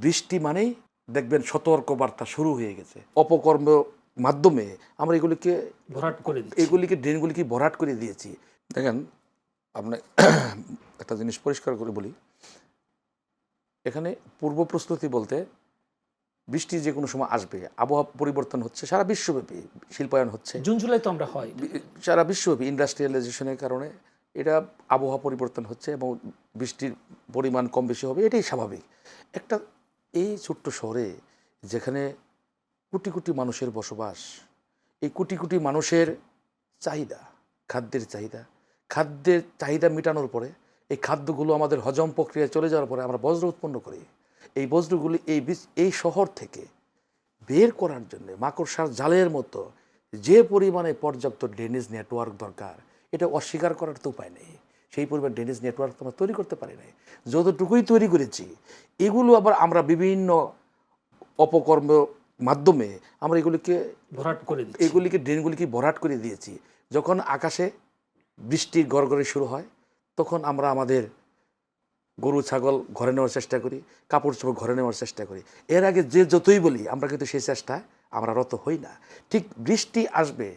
বৃষ্টি মানেই দেখবেন সতর্কবার্তা শুরু হয়ে গেছে। অপকর্ম মাধ্যমে আমরা এগুলিকে ভরাট করে দিচ্ছি। এগুলিকে ড্রেনগুলিকে ভরাট করে দিয়েছি। দেখেন আপনি একটা জিনিস পরিষ্কার করে বলি, এখানে পূর্ব প্রস্তুতি বলতে বৃষ্টি যে কোনো সময় আসবে, আবহাওয়া পরিবর্তন হচ্ছে সারা বিশ্বব্যাপী, শিল্পায়ন হচ্ছে জুন জুলাই তো আমরা হয় সারা বিশ্বব্যাপী ইন্ডাস্ট্রিয়ালাইজেশনের কারণে এটা আবহাওয়া পরিবর্তন হচ্ছে এবং বৃষ্টির পরিমাণ কম বেশি হবে, এটাই স্বাভাবিক। একটা এই ছোট্ট শহরে যেখানে কোটি কোটি মানুষের বসবাস, এই কোটি কোটি মানুষের চাহিদা, খাদ্যের চাহিদা মেটানোর পরে এই খাদ্যগুলো আমাদের হজম প্রক্রিয়ায় চলে যাওয়ার পরে আমরা বজ্র উৎপন্ন করি। এই বজ্রগুলি এই শহর থেকে বের করার জন্য মাকড়সার জালের মতো যে পরিমাণে পর্যাপ্ত ড্রেনেজ নেটওয়ার্ক দরকার, এটা অস্বীকার করার তো উপায় নেই। সেই পরিমাণ ড্রেনেজ নেটওয়ার্ক আমরা তৈরি করতে পারি নাই। যতটুকুই তৈরি করেছি এগুলো আবার আমরা বিভিন্ন অপকর্ম মাধ্যমে আমরা ভরাট করে দিচ্ছি। এগুলিকে ড্রেনগুলিকে ভরাট করে দিয়েছি। যখন আকাশে বৃষ্টির গড়গড়ে শুরু হয় তখন আমরা আমাদের গরু ছাগল ঘরে নেওয়ার চেষ্টা করি, কাপড় চোপড় ঘরে নেওয়ার চেষ্টা করি। এর আগে যে যতই বলি আমরা কিন্তু সেই চেষ্টায় আমরা রত হই না। ঠিক বৃষ্টি আসবে,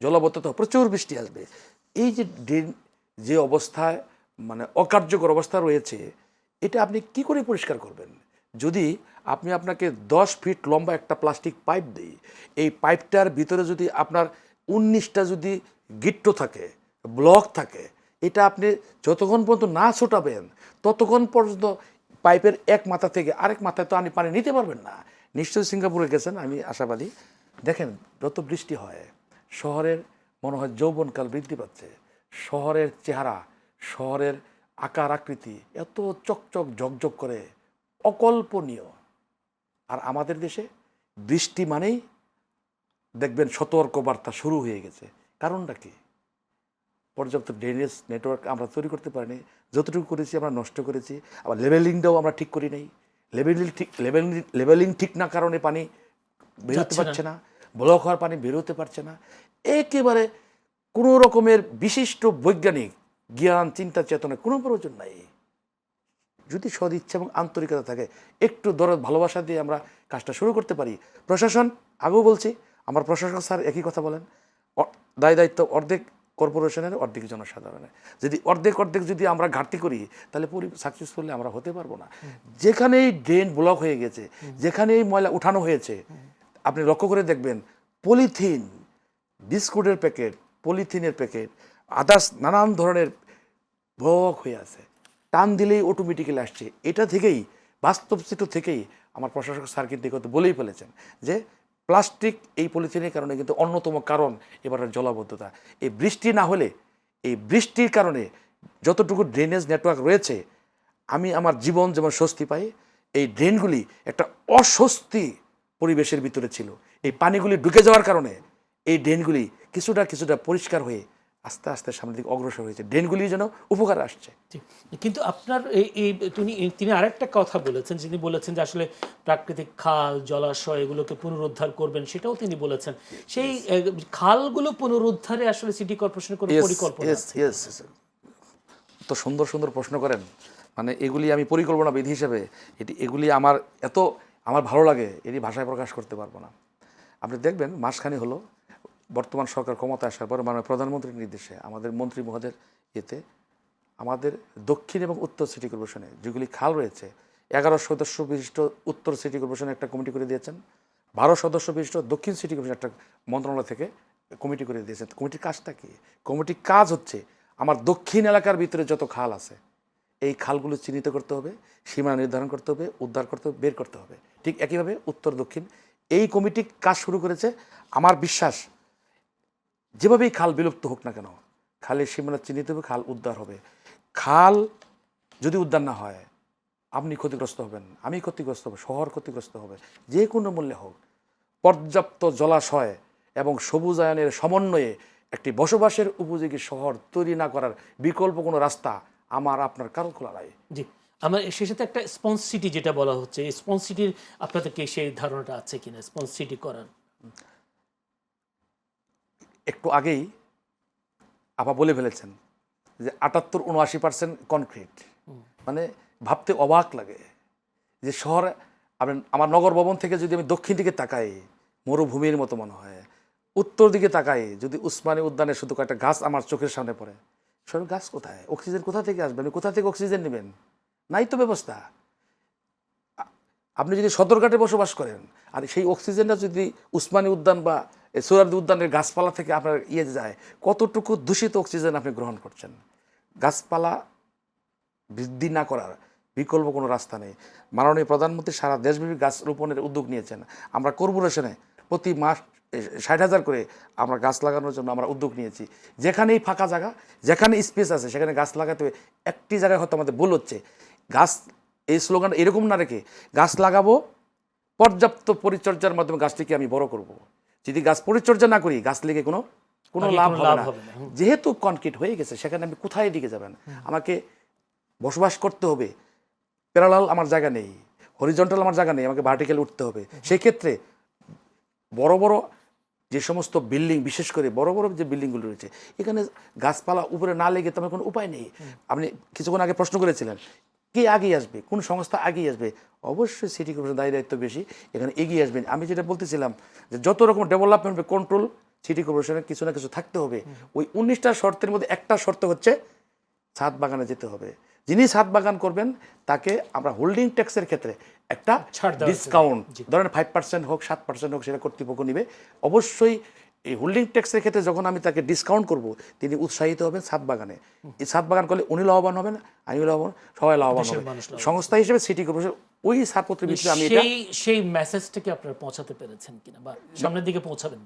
জলাবদ্ধতা প্রচুর বৃষ্টি আসবে, এই যে ড্রেন যে অবস্থায় মানে অকার্যকর অবস্থা রয়েছে, এটা আপনি কি করে পরিষ্কার করবেন? যদি আপনাকে 10 ফিট লম্বা একটা প্লাস্টিক পাইপ দিই, এই পাইপটার ভিতরে যদি আপনার 19টা যদি গিট্ট থাকে, ব্লক থাকে, এটা আপনি যতক্ষণ পর্যন্ত না ছোটাবেন ততক্ষণ পর্যন্ত পাইপের এক মাথা থেকে আরেক মাথায় তো আপনি পানি নিতে পারবেন না। নিশ্চয়ই সিঙ্গাপুরে গেছেন, আমি আশাবাদী। দেখেন যত বৃষ্টি হয় শহরের মনে হয় যৌবনকাল বৃদ্ধি পাচ্ছে। শহরের চেহারা, শহরের আকার আকৃতি এত চকচক ঝকঝক করে, অকল্পনীয়। আর আমাদের দেশে বৃষ্টি মানেই দেখবেন সতর্কবার্তা শুরু হয়ে গেছে। কারণটা কি? পর্যাপ্ত ড্রেনেজ নেটওয়ার্ক আমরা তৈরি করতে পারিনি। যতটুকু করেছি আমরা নষ্ট করেছি। আবার লেভেলিংটাও আমরা ঠিক করি নাই। লেভেলিং ঠিক না কারণে পানি বেরোতে পারছে না, ব্লক হওয়ার পানি বেরোতে পারছে না। একেবারে কোনো রকমের বিশিষ্ট বৈজ্ঞানিক জ্ঞান চিন্তা চেতনা কোনো প্রয়োজন নাই। যদি সদিচ্ছা এবং আন্তরিকতা থাকে, একটু দরদ ভালোবাসা দিয়ে আমরা কাজটা শুরু করতে পারি। প্রশাসন, আগেও বলছি, আমার প্রশাসন স্যার একই কথা বলেন, দায়িত্ব অর্ধেক কর্পোরেশনের, অর্ধেক জনসাধারণের। যদি অর্ধেক যদি আমরা ঘাটতি করি তাহলে সাকসেসফুলি আমরা হতে পারবো না। যেখানেই ড্রেন ব্লক হয়ে গেছে, যেখানেই ময়লা উঠানো হয়েছে, আপনি লক্ষ্য করে দেখবেন পলিথিন, বিস্কুটের প্যাকেট, পলিথিনের প্যাকেট, আদার্স নানান ধরনের ব্লক হয়ে আছে। টান দিলেই অটোমেটিক্যালি আসছে। এটা থেকেই, বাস্তব চিত্র থেকেই আমার প্রশাসক স্যার কিন্তু বলেই ফেলেছেন যে প্লাস্টিক এই পলিথিনের কারণে কিন্তু অন্যতম কারণ এবারের জলাবদ্ধতা। এই বৃষ্টি না হলে, এই বৃষ্টির কারণে যতটুকু ড্রেনেজ নেটওয়ার্ক রয়েছে, আমি আমার জীবন যেমন স্বস্তি পাই, এই ড্রেনগুলি একটা অস্বস্তি পরিবেশের ভিতরে ছিল। এই পানিগুলি ঢুকে যাওয়ার কারণে এই ড্রেনগুলি কিছুটা পরিষ্কার হয়ে আস্তে আস্তে সামনের দিকে অগ্রসর হয়েছে। ড্রেনগুলি যেন উপকার আসছে। কিন্তু আপনার তিনি আরেকটা কথা বলেছেন, যিনি বলেছেন যে আসলে প্রাকৃতিক খাল জলাশয় এগুলোকে পুনরুদ্ধার করবেন, সেটাও তিনি বলেছেন। সেই খালগুলো পুনরুদ্ধারে আসলে সিটি কর্পোরেশনের কোনো পরিকল্পনা আছে? তো সুন্দর সুন্দর প্রশ্ন করেন, মানে এগুলি আমি পরিকল্পনাবিদ হিসেবে এগুলি আমার ভালো লাগে, এটি ভাষায় প্রকাশ করতে পারবো না। আপনি দেখবেন মাসখানি হলো বর্তমান সরকার ক্ষমতায় আসার পর মাননীয় প্রধানমন্ত্রীর নির্দেশে আমাদের মন্ত্রী মহোদয়ের ইয়েতে আমাদের দক্ষিণ এবং উত্তর সিটি কর্পোরেশনে যেগুলি খাল রয়েছে, 11 সদস্য বিশিষ্ট উত্তর সিটি কর্পোরেশনে একটা কমিটি করে দিয়েছেন, 12 সদস্য বিশিষ্ট দক্ষিণ সিটি কর্পোরেশন একটা মন্ত্রণালয় থেকে কমিটি করে দিয়েছেন। কমিটির কাজটা কি? কমিটির কাজ হচ্ছে আমার দক্ষিণ এলাকার ভিতরে যত খাল আছে এই খালগুলো চিহ্নিত করতে হবে, সীমানা নির্ধারণ করতে হবে, উদ্ধার করতে হবে, বের করতে হবে। ঠিক একইভাবে উত্তর দক্ষিণ এই কমিটি কাজ শুরু করেছে। আমার বিশ্বাস যেভাবেই খাল বিলুপ্ত হোক না কেন, খালের সীমানা চিহ্নিত হবে, খাল উদ্ধার হবে। খাল যদি উদ্ধার না হয় আপনি ক্ষতিগ্রস্ত হবেন, আমি ক্ষতিগ্রস্ত হব, শহর ক্ষতিগ্রস্ত হবে, যে কোনো মূল্যে হোক। পর্যাপ্ত জলাশয় এবং সবুজায়নের সমন্বয়ে একটি বসবাসের উপযোগী শহর তৈরি না করার বিকল্প কোনো রাস্তা আমার আপনার কারো খোলা নাই। জি, আমার সেই সাথে একটা স্পঞ্জ সিটি যেটা বলা হচ্ছে, এই স্পঞ্জ সিটির আপনাদেরকে সেই ধারণাটা আছে কিনা স্পঞ্জ সিটি করার? একটু আগেই আপা বলে ফেলেছেন যে 78-79% কনক্রিট, মানে ভাবতে অবাক লাগে যে শহরে আমার নগর ভবন থেকে যদি আমি দক্ষিণ দিকে তাকাই মরুভূমির মতো মনে হয়, উত্তর দিকে তাকাই যদি উসমানী উদ্যানে শুধু কয়েকটা গাছ আমার চোখের সামনে পড়ে, সব গাছ কোথায়, অক্সিজেন কোথা থেকে আসবে, আপনি কোথা থেকে অক্সিজেন নেবেন? নাই তো ব্যবস্থা। আপনি যদি সদরঘাটে বসবাস করেন আর সেই অক্সিজেনটা যদি উসমানী উদ্যান বা সোহরাওয়ার্দী উদ্যানের গাছপালা থেকে আপনার যায়, কতটুকু দূষিত অক্সিজেন আপনি গ্রহণ করছেন? গাছপালা বৃদ্ধি না করার বিকল্প কোনো রাস্তা নেই। মাননীয় প্রধানমন্ত্রী সারা দেশব্যাপী গাছ রোপণের উদ্যোগ নিয়েছেন। আমরা কর্পোরেশনে প্রতি মাস 60,000 করে আমরা গাছ লাগানোর জন্য আমরা উদ্যোগ নিয়েছি। যেখানেই ফাঁকা জায়গা, যেখানে স্পেস আছে সেখানে গাছ লাগাতে হবে। একটি জায়গায় হয়তো আমাদের ভুল হচ্ছে, গাছ এই স্লোগান এরকম না রেখে গাছ লাগাবো, পর্যাপ্ত পরিচর্যার মাধ্যমে গাছটিকে আমি বড় করব। যদি গাছ পরিচর্যা না করি গাছ লেগে কোনো লাভ হবে না। যেহেতু কনক্রিট হয়ে গেছে সেখানে আমি কোথায় দিকে যাবেন? আমাকে বসবাস করতে হবে, প্যারালাল আমার জায়গা নেই, হরিজন্টাল আমার জায়গা নেই, আমাকে ভার্টিক্যাল উঠতে হবে। সেই ক্ষেত্রে বড় বড় যে সমস্ত বিল্ডিং, বিশেষ করে বড় বড় যে বিল্ডিংগুলো রয়েছে এখানে গাছপালা উপরে না লেগে তেমন কোনো উপায় নেই। আপনি কিছুক্ষণ আগে প্রশ্ন করেছিলেন কে আগিয়ে আসবে, কোন সংস্থা আগিয়ে আসবে? অবশ্যই সিটি কর্পোরেশন দায়িত্ব বেশি, এখানে এগিয়ে আসবেন। আমি যেটা বলতেছিলাম যে যত রকম ডেভেলপমেন্ট কন্ট্রোল সিটি কর্পোরেশনের কিছু না কিছু থাকতে হবে। ওই 19টা শর্তের মধ্যে একটা শর্ত হচ্ছে ছাদ বাগানে যেতে হবে। যিনি ছাদ বাগান করবেন তাকে আমরা হোল্ডিং ট্যাক্সের ক্ষেত্রে একটা ডিসকাউন্ট, ধরেন 5% হোক 7% হোক, সেটা কর্তৃপক্ষ নিবে। অবশ্যই এই হোল্ডিং ট্যাক্সের ক্ষেত্রে যখন আমি তাকে ডিসকাউন্ট করব তিনি উৎসাহিত হবেন ছাদ বাগানে। এই ছাদ বাগান করলে উনি লাভবান হবেন, আমি লাভবান, সবাই লাভবান হবে। সংস্থা হিসেবে সিটি কর্পোরেশন ওই ছাড়পত্রের বিষয়ে আমি সেই মেসেজটাকে আপনারা পৌঁছাতে পেরেছেন কিনা বা সামনের দিকে পৌঁছাবেন?